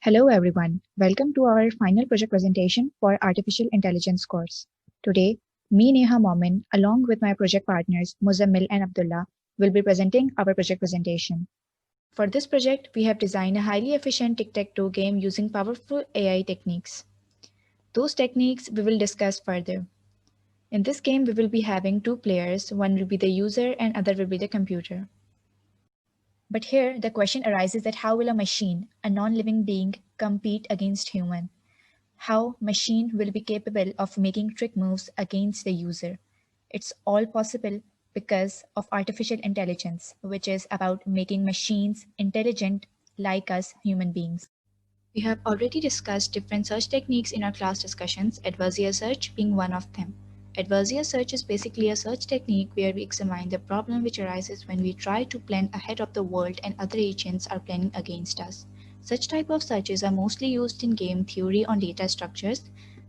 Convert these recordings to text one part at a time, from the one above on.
Hello everyone, welcome to our final project presentation for Artificial Intelligence course. Today, me Neha Momin along with my project partners Muzammil and Abdullah will be presenting our project presentation. For this project, we have designed a highly efficient tic-tac-toe game using powerful AI techniques. Those techniques we will discuss further. In this game, we will be having two players, one will be the user and other will be the computer. But here the question arises that how will a machine, a non-living being, compete against human? How machine will be capable of making trick moves against the user. It's all possible because of artificial intelligence, which is about making machines intelligent like us human beings. We have already discussed different search techniques in our class discussions, adversarial search being one of them. Adversarial search is basically a search technique where we examine the problem which arises when we try to plan ahead of the world and other agents are planning against us. Such type of searches are mostly used in game theory on data structures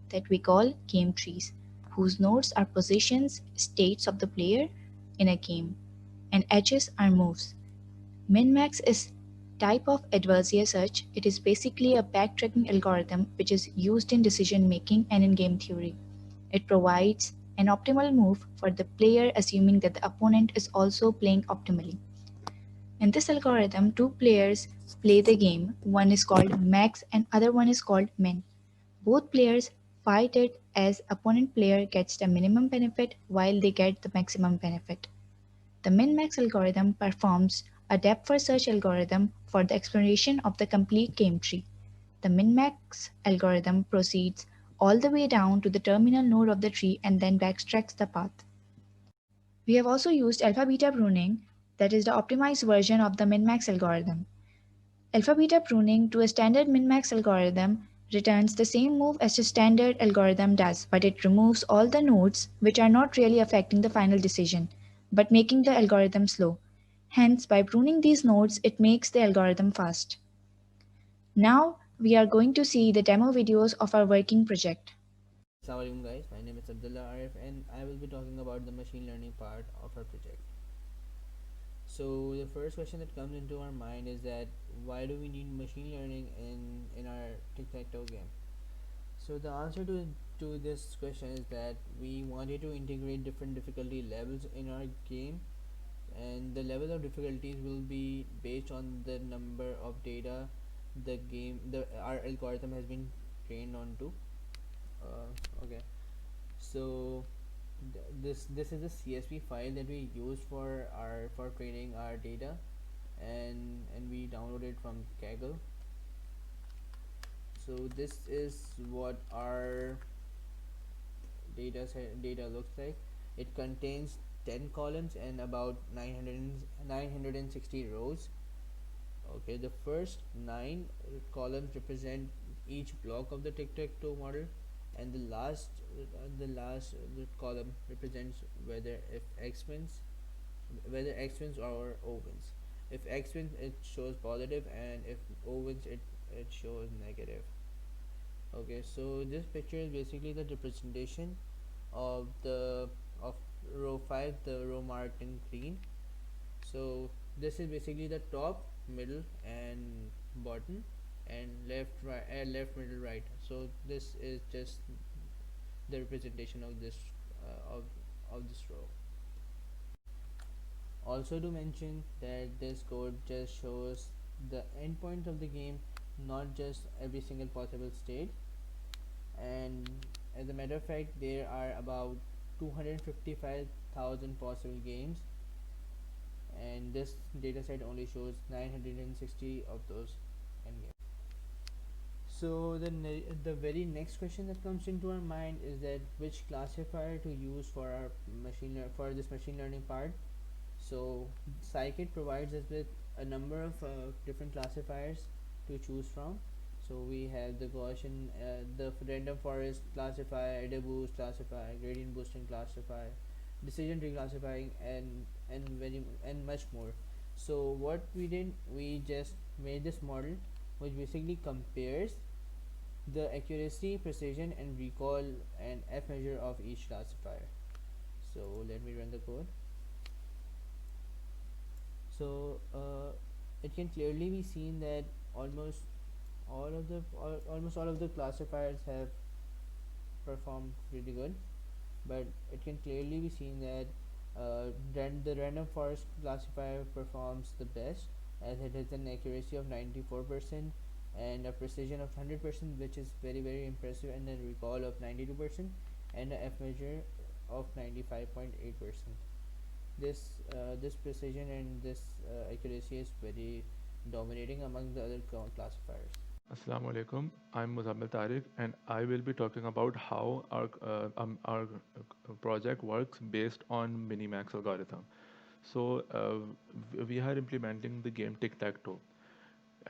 that we call game trees, whose nodes are positions, states of the player in a game, and edges are moves. Min-max is type of adversarial search. It is basically a backtracking algorithm which is used in decision making and in game theory. It provides an optimal move for the player assuming that the opponent is also playing optimally. In this algorithm, two players play the game. One is called max and other one is called min. Both players fight it as opponent player gets the minimum benefit while they get the maximum benefit. The min-max algorithm performs a depth-first search algorithm for the exploration of the complete game tree. The min-max algorithm proceeds all the way down to the terminal node of the tree and then backtracks the path. We have also used alpha-beta pruning, that is the optimized version of the min-max algorithm. Alpha-beta pruning to a standard min-max algorithm returns the same move as the standard algorithm does, but it removes all the nodes which are not really affecting the final decision, but making the algorithm slow. Hence, by pruning these nodes, it makes the algorithm fast. Now, we are going to see the demo videos of our working project. Assalamualaikum guys, my name is Abdullah Arif and I will be talking about the machine learning part of our project. So the first question that comes into our mind is that why do we need machine learning in our tic-tac-toe game? So the answer to this question is that we wanted to integrate different difficulty levels in our game, and the level of difficulties will be based on the number of data the our algorithm has been trained on to. Okay, so this is a CSV file that we use for training our data, and we download it from Kaggle. So this is what our data looks like. It contains 10 columns and about 960 rows. Okay, the first 9 columns represent each block of the tic-tac-toe model, and the last column represents whether x wins or o wins. If x wins, it shows positive, and if o wins, it shows negative. Okay, so this picture is basically the representation of the of row 5, the row marked in green. So this is basically the top, middle, and bottom, and left, middle, right. So this is just the representation of this of this row. Also to mention that this code just shows the endpoints of the game, not just every single possible state. And as a matter of fact, there are about 255,000 possible games, and this dataset only shows 960 of those endgames. So the very next question that comes into our mind is that which classifier to use for our for this machine learning part. So scikit provides us with a number of different classifiers to choose from. So we have the Gaussian, the random forest classifier, adder boost classifier, gradient boosting classifier, decision tree classifying, and much more. So what we did, we just made this model which basically compares the accuracy, precision, and recall and F measure of each classifier. So let me run the code. So it can clearly be seen that almost Almost all of the classifiers have performed really good, but it can clearly be seen that the random forest classifier performs the best, as it has an accuracy of 94% and a precision of 100%, which is very impressive, and a recall of 92% and a F measure of 95.8%. This precision and this accuracy is very dominating among the other classifiers. Assalamu alaikum. I'm Muzammil Tariq, and I will be talking about how our project works based on Minimax algorithm. So we are implementing the game Tic Tac Toe.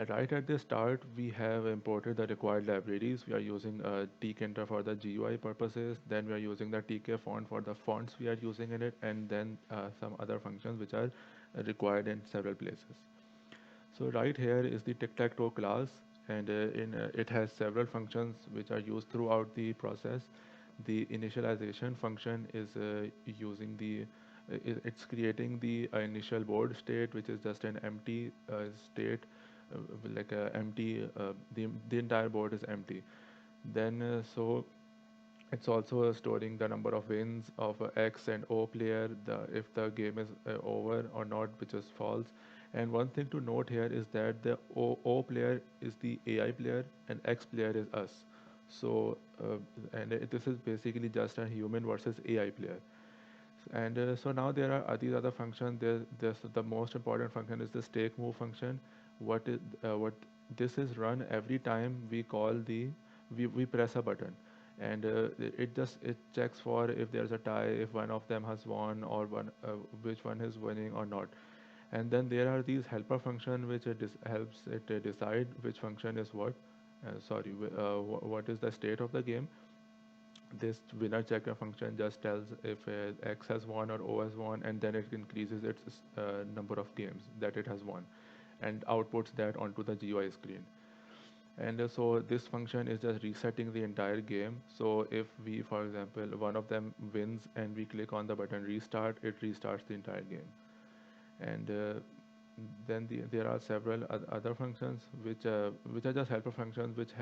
Right at the start, we have imported the required libraries. We are using tkinter for the GUI purposes. Then we are using the TK font for the fonts we are using in it, and then some other functions which are required in several places. So right here is the tic-tac-toe class, and it has several functions which are used throughout the process. The initialization function is using it's creating the initial board state, which is just an empty state, like a empty. The entire board is empty. Then it's also storing the number of wins of X and O player, if the game is over or not, which is false. And one thing to note here is that the O player is the AI player and X player is us. So, this is basically just a human versus AI player. And so now there are these other functions. There's the most important function is the stake move function. What this is run every time we press a button, and it checks for if there's a tie, if one of them has won, or which one is winning or not. And then there are these helper function which helps it decide which function is what. What is the state of the game. This winner checker function just tells if X has won or O has won, and then it increases its number of games that it has won and outputs that onto the GUI screen. And so this function is just resetting the entire game. So if we, for example, one of them wins and we click on the button restart, it restarts the entire game. And then there are several other functions which are just helper functions which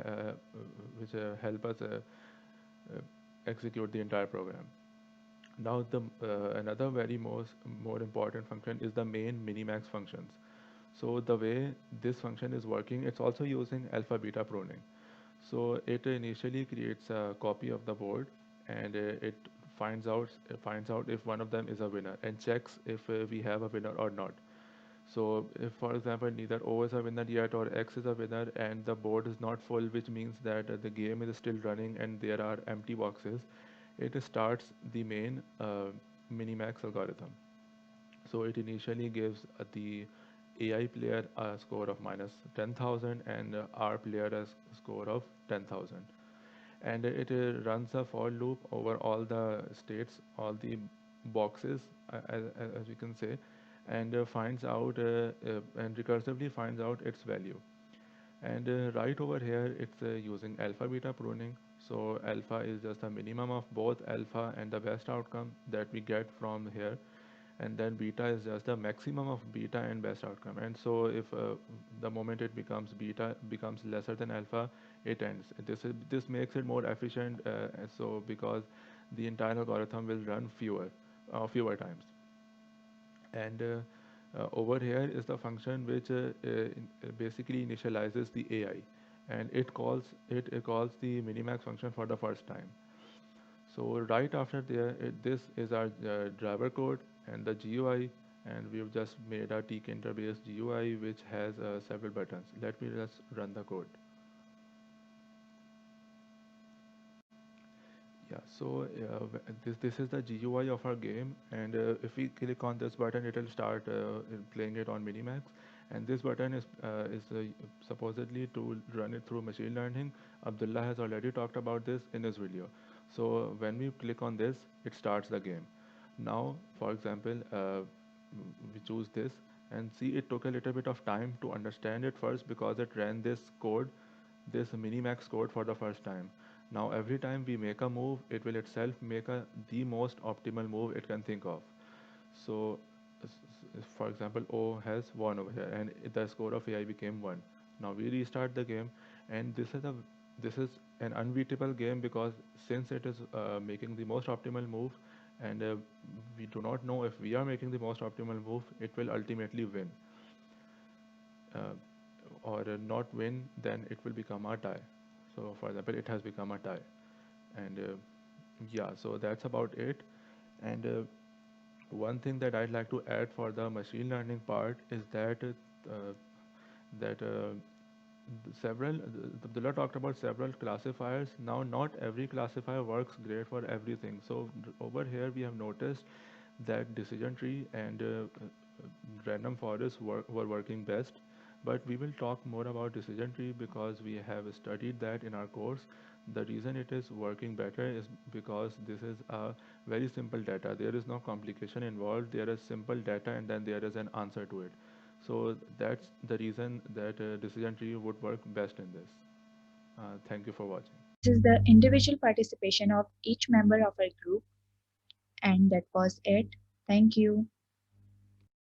help us uh, execute the entire program. Now the another very more important function is the main minimax functions. So the way this function is working, it's also using alpha beta pruning. So it initially creates a copy of the board, and it finds out if one of them is a winner and checks if we have a winner or not. So if, for example, neither O is a winner yet or X is a winner and the board is not full, which means that the game is still running and there are empty boxes, it starts the main minimax algorithm. So it initially gives the AI player a score of minus 10,000 and our player a score of 10,000. And it runs a for loop over all the states, all the boxes, as we can say, and finds out and recursively finds out its value. And right over here, it's using alpha beta pruning. So alpha is just a minimum of both alpha and the best outcome that we get from here, and then beta is just the maximum of beta and best outcome. And so if the moment it becomes beta becomes lesser than alpha, it ends. This makes it more efficient, so because the entire algorithm will run fewer times. And over here is the function which basically initializes the AI, and it calls the minimax function for the first time. So right after there, this is our driver code and the GUI, and we've just made a tkinter based GUI which has several buttons. Let me just run the code. Yeah, so this is the GUI of our game, and if we click on this button, it will start playing it on Minimax. And this button is supposedly to run it through machine learning. Abdullah has already talked about this in his video. So when we click on this, it starts the game. Now, for example, we choose this, and see it took a little bit of time to understand it first because it ran this minimax code for the first time. Now every time we make a move, it will itself make the most optimal move it can think of. So, for example, O has 1 over here, and the score of AI became 1. Now we restart the game, and this is an unbeatable game because since it is making the most optimal move, and we do not know if we are making the most optimal move, it will ultimately win, uh, or not win, then it will become a tie. So, for example, it has become a tie, and yeah, so that's about it. And one thing that I'd like to add for the machine learning part is that several Abdullah talked about several classifiers. Now, not every classifier works great for everything. So over here, we have noticed that decision tree and random forest were working best. But we will talk more about decision tree because we have studied that in our course. The reason it is working better is because this is a very simple data. There is no complication involved. There is simple data and then there is an answer to it. So that's the reason that decision tree would work best in this. Thank you for watching. This is the individual participation of each member of our group, and that was it. Thank you.